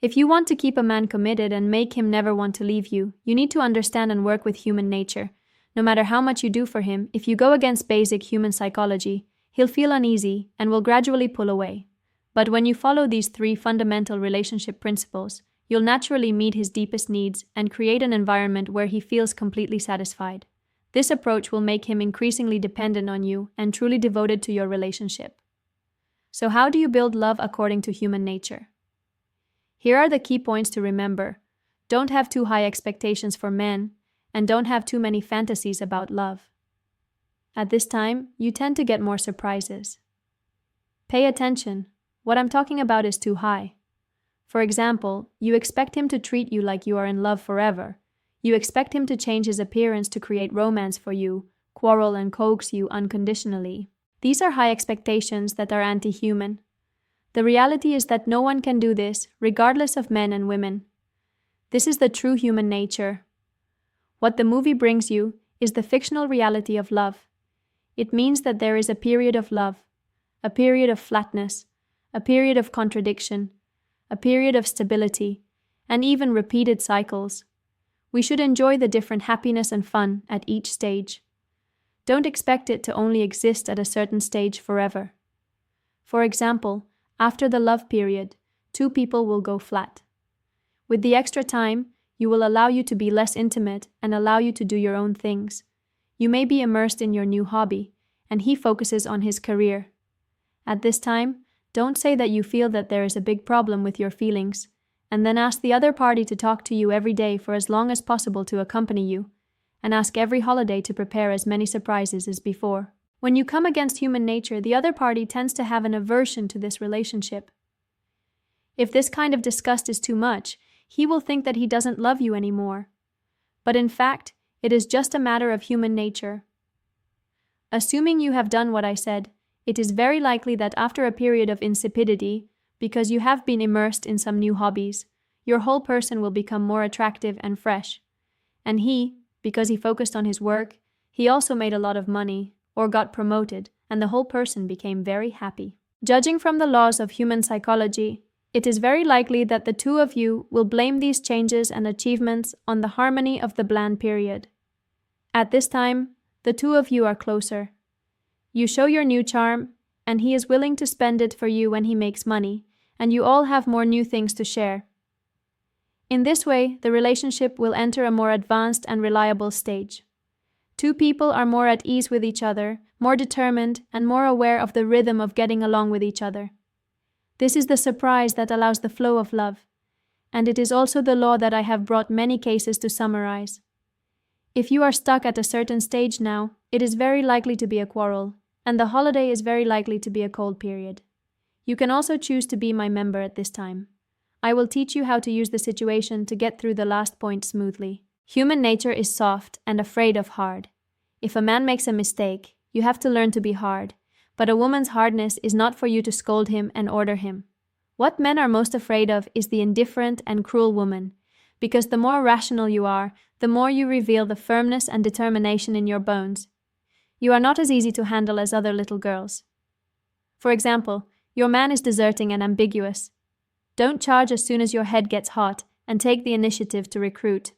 If you want to keep a man committed and make him never want to leave you, you need to understand and work with human nature. No matter how much you do for him, if you go against basic human psychology, he'll feel uneasy and will gradually pull away. But when you follow these 3 fundamental relationship principles, you'll naturally meet his deepest needs and create an environment where he feels completely satisfied. This approach will make him increasingly dependent on you and truly devoted to your relationship. So how do you build love according to human nature? Here are the key points to remember. Don't have too high expectations for men, and don't have too many fantasies about love. At this time, you tend to get more surprises. Pay attention. What I'm talking about is too high. For example, you expect him to treat you like you are in love forever. You expect him to change his appearance to create romance for you, quarrel and coax you unconditionally. These are high expectations that are anti-human. The reality is that no one can do this, regardless of men and women. This is the true human nature. What the movie brings you is the fictional reality of love. It means that there is a period of love, a period of flatness, a period of contradiction, a period of stability, and even repeated cycles. We should enjoy the different happiness and fun at each stage. Don't expect it to only exist at a certain stage forever. For example, after the love period, 2 people will go flat. With the extra time, you will allow you to be less intimate and allow you to do your own things. You may be immersed in your new hobby, and he focuses on his career. At this time, don't say that you feel that there is a big problem with your feelings, and then ask the other party to talk to you every day for as long as possible to accompany you, and ask every holiday to prepare as many surprises as before. When you come against human nature, the other party tends to have an aversion to this relationship. If this kind of disgust is too much, he will think that he doesn't love you anymore. But in fact, it is just a matter of human nature. Assuming you have done what I said, it is very likely that after a period of insipidity, because you have been immersed in some new hobbies, your whole person will become more attractive and fresh. And he, because he focused on his work, he also made a lot of money, or got promoted, and the whole person became very happy. Judging from the laws of human psychology, it is very likely that the 2 of you will blame these changes and achievements on the harmony of the bland period. At this time, the 2 of you are closer. You show your new charm, and he is willing to spend it for you when he makes money, and you all have more new things to share. In this way, the relationship will enter a more advanced and reliable stage. 2 people are more at ease with each other, more determined, and more aware of the rhythm of getting along with each other. This is the surprise that allows the flow of love, and it is also the law that I have brought many cases to summarize. If you are stuck at a certain stage now, it is very likely to be a quarrel, and the holiday is very likely to be a cold period. You can also choose to be my member at this time. I will teach you how to use the situation to get through the last point smoothly. Human nature is soft and afraid of hard. If a man makes a mistake, you have to learn to be hard. But a woman's hardness is not for you to scold him and order him. What men are most afraid of is the indifferent and cruel woman, because the more rational you are, the more you reveal the firmness and determination in your bones. You are not as easy to handle as other little girls. For example, your man is deserting and ambiguous. Don't charge as soon as your head gets hot and take the initiative to recruit.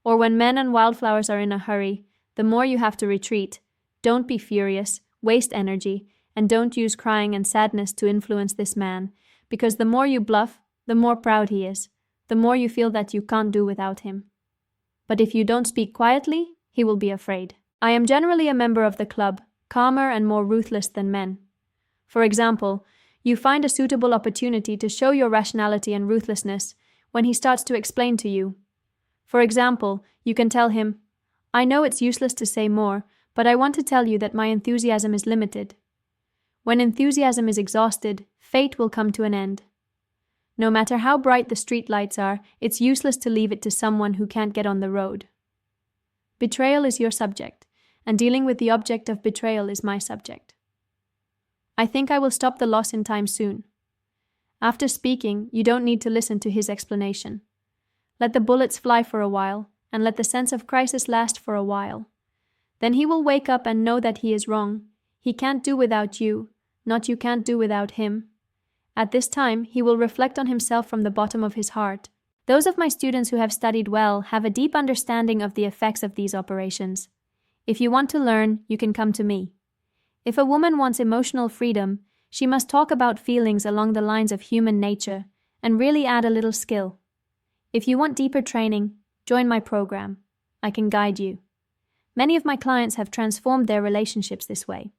Or when men and wildflowers are in a hurry, the more you have to retreat. Don't be furious, waste energy, and don't use crying and sadness to influence this man, because the more you bluff, the more proud he is, the more you feel that you can't do without him. But if you don't speak quietly, he will be afraid. I am generally a member of the club, calmer and more ruthless than men. For example, you find a suitable opportunity to show your rationality and ruthlessness when he starts to explain to you. For example, you can tell him, "I know it's useless to say more, but I want to tell you that my enthusiasm is limited. When enthusiasm is exhausted, fate will come to an end. No matter how bright the street lights are, it's useless to leave it to someone who can't get on the road. Betrayal is your subject, and dealing with the object of betrayal is my subject. I think I will stop the loss in time soon." After speaking, you don't need to listen to his explanation. Let the bullets fly for a while, and let the sense of crisis last for a while. Then he will wake up and know that he is wrong. He can't do without you, not you can't do without him. At this time, he will reflect on himself from the bottom of his heart. Those of my students who have studied well have a deep understanding of the effects of these operations. If you want to learn, you can come to me. If a woman wants emotional freedom, she must talk about feelings along the lines of human nature and really add a little skill. If you want deeper training, join my program. I can guide you. Many of my clients have transformed their relationships this way.